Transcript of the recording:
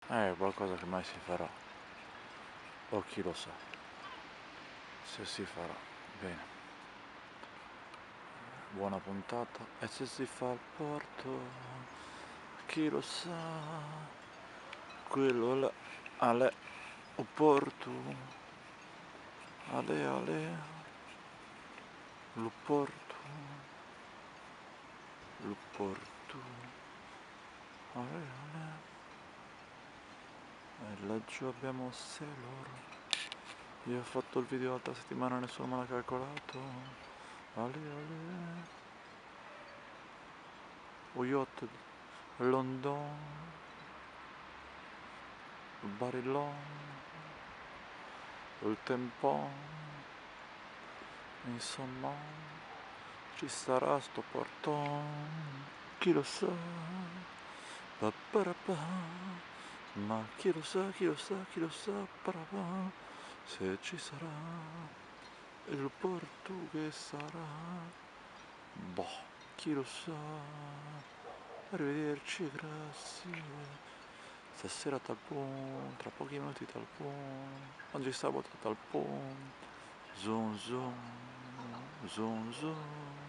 Qualcosa che mai si farà, o chi lo sa, se si farà. Bene, buona puntata. E se si fa il porto, chi lo sa, quello là, ale, o porto, ale ale, lo porto, ale ale, e laggiù abbiamo Sailor. Io ho fatto il video l'altra settimana, nessuno me l'ha calcolato. Ale ale, o yacht, London, il Barillon, il Tempon, insomma, ci sarà sto portone, chi lo sa, pa, ma chi lo sa, chi lo sa, chi lo sa, parapà, se ci sarà il porto che sarà, boh, chi lo sa, arrivederci, grazie. Stasera Talpon, tra pochi minuti Talpon, oggi è sabato Talpon, zoom zoom, zoom zoom.